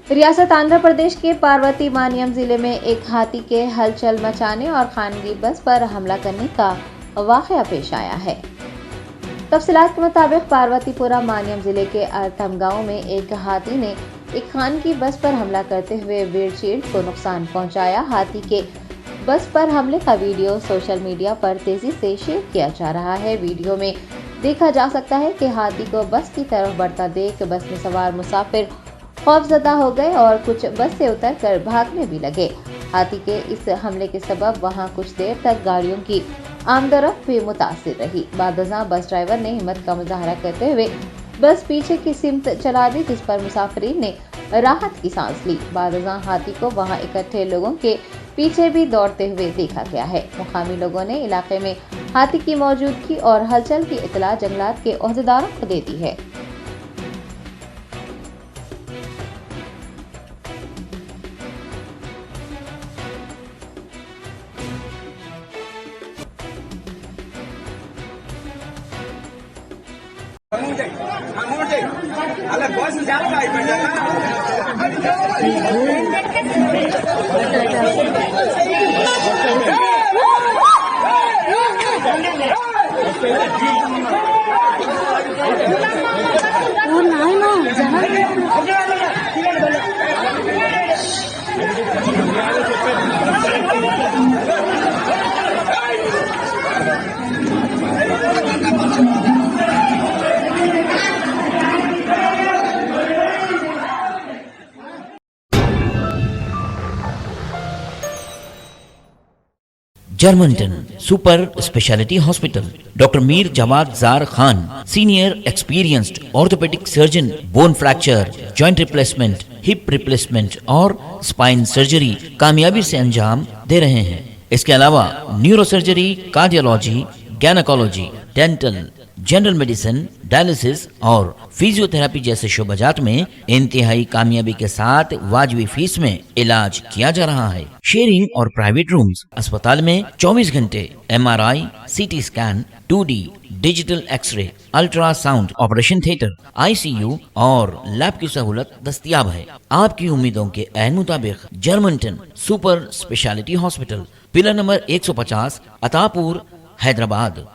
रियासत आंध्र प्रदेश के पार्वती मानियम जिले में एक हाथी के हलचल मचाने और खानगी बस पर हमला करने का वाकया पेश आया है। तफसीलात के मुताबिक पार्वतीपुरा मानियम जिले के अर्थम गांव में एक हाथी ने एक खानगी बस पर हमला करते हुए विंडशील्ड को नुकसान पहुंचाया। हाथी के बस पर हमले का वीडियो सोशल मीडिया पर तेजी से शेयर किया जा रहा है। वीडियो में देखा जा सकता है कि हाथी को बस की तरफ बढ़ता देख बस में सवार मुसाफिर खौफजदा हो गए और कुछ बस से उतरकर भागने भी लगे। हाथी के इस हमले के सबब वहां कुछ देर तक गाड़ियों की आमदोरफ्त भी मुतासिर रही। बादशाह बस ड्राइवर ने हिम्मत का मुजाहरा करते हुए बस पीछे की सिमत चला दी, जिस पर मुसाफिरीन ने राहत की सांस ली। बादशाह हाथी को वहां इकट्ठे लोगों के पीछे भी दौड़ते हुए देखा गया है। मुकामी लोगों ने इलाके में हाथी की मौजूदगी और हलचल की इतला जंगलात के ओहदेदारों को दे दी है। అలా బాస్ చాలా Germanten super speciality hospital, doctor Mir Jawad Zar Khan, senior experienced orthopaedic surgeon, bone fracture, joint replacement, hip replacement और स्पाइन सर्जरी कामयाबी से अंजाम दे रहे हैं। इसके अलावा neuro surgery, cardiology, gynaecology, dental, general medicine, dialysis और फिजियोथेरेपी जैसे शोबाजात में इंतहाई कामयाबी के साथ वाजबी फीस में इलाज किया जा रहा है। शेयरिंग और प्राइवेट रूम्स, अस्पताल में 24 घंटे MRI, CT scan, 2D digital x-ray, ultrasound, operation theatre, ICU और लैब की सहूलत दस्तयाब है। आपकी उम्मीदों के ऐन मुताबिक Germanten super speciality hospital, pillar number 150, Attapur, Hyderabad.